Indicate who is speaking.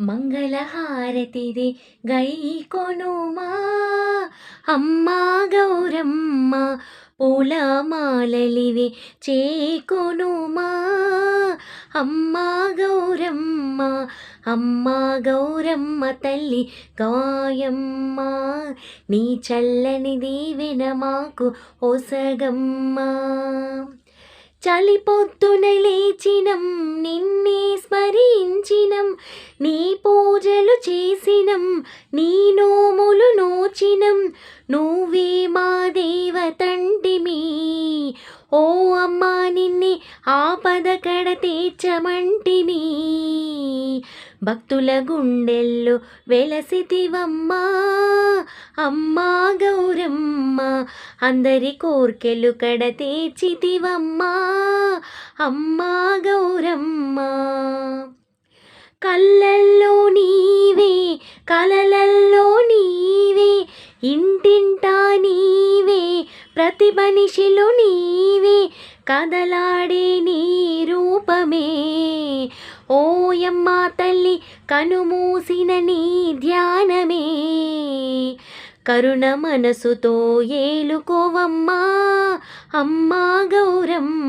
Speaker 1: మంగళహారతిది గైకొనుమా అమ్మా గౌరమ్మ, పూలమాలలివి చేకొనుమా అమ్మా గౌరమ్మ. అమ్మా గౌరమ్మ తల్లి గాయమ్మ, నీ చల్లని దీవెన మాకు ఒసగమ్మ. చలి పొద్దున లేచినం, నిన్నే స్మరించినం, నీ పూజలు చేసినం, నీ నోములు నోచినం, నువ్వే మా దేవతంటిమి. ఓ అమ్మా నిన్నే ఆపద కడ తీర్చమంటిమి. భక్తుల గుండెల్లో వెలసితివమ్మా అమ్మా గౌరమ్మ, అందరి కోర్కెలు కడ తీర్చితివమ్మా అమ్మా గౌరమ్మ. కళ్ళల్లో నీవే, కలలల్లో నీవే, ఇంటింటా నీవే, ప్రతి మనిషిలో నీవే, కదలాడే నీ రూపమే. ఓయమ్మా తల్లి కనుమూసిన నీ ధ్యానమే, కరుణ మనసుతో ఏలుకోవమ్మా అమ్మా గౌరమ్మ.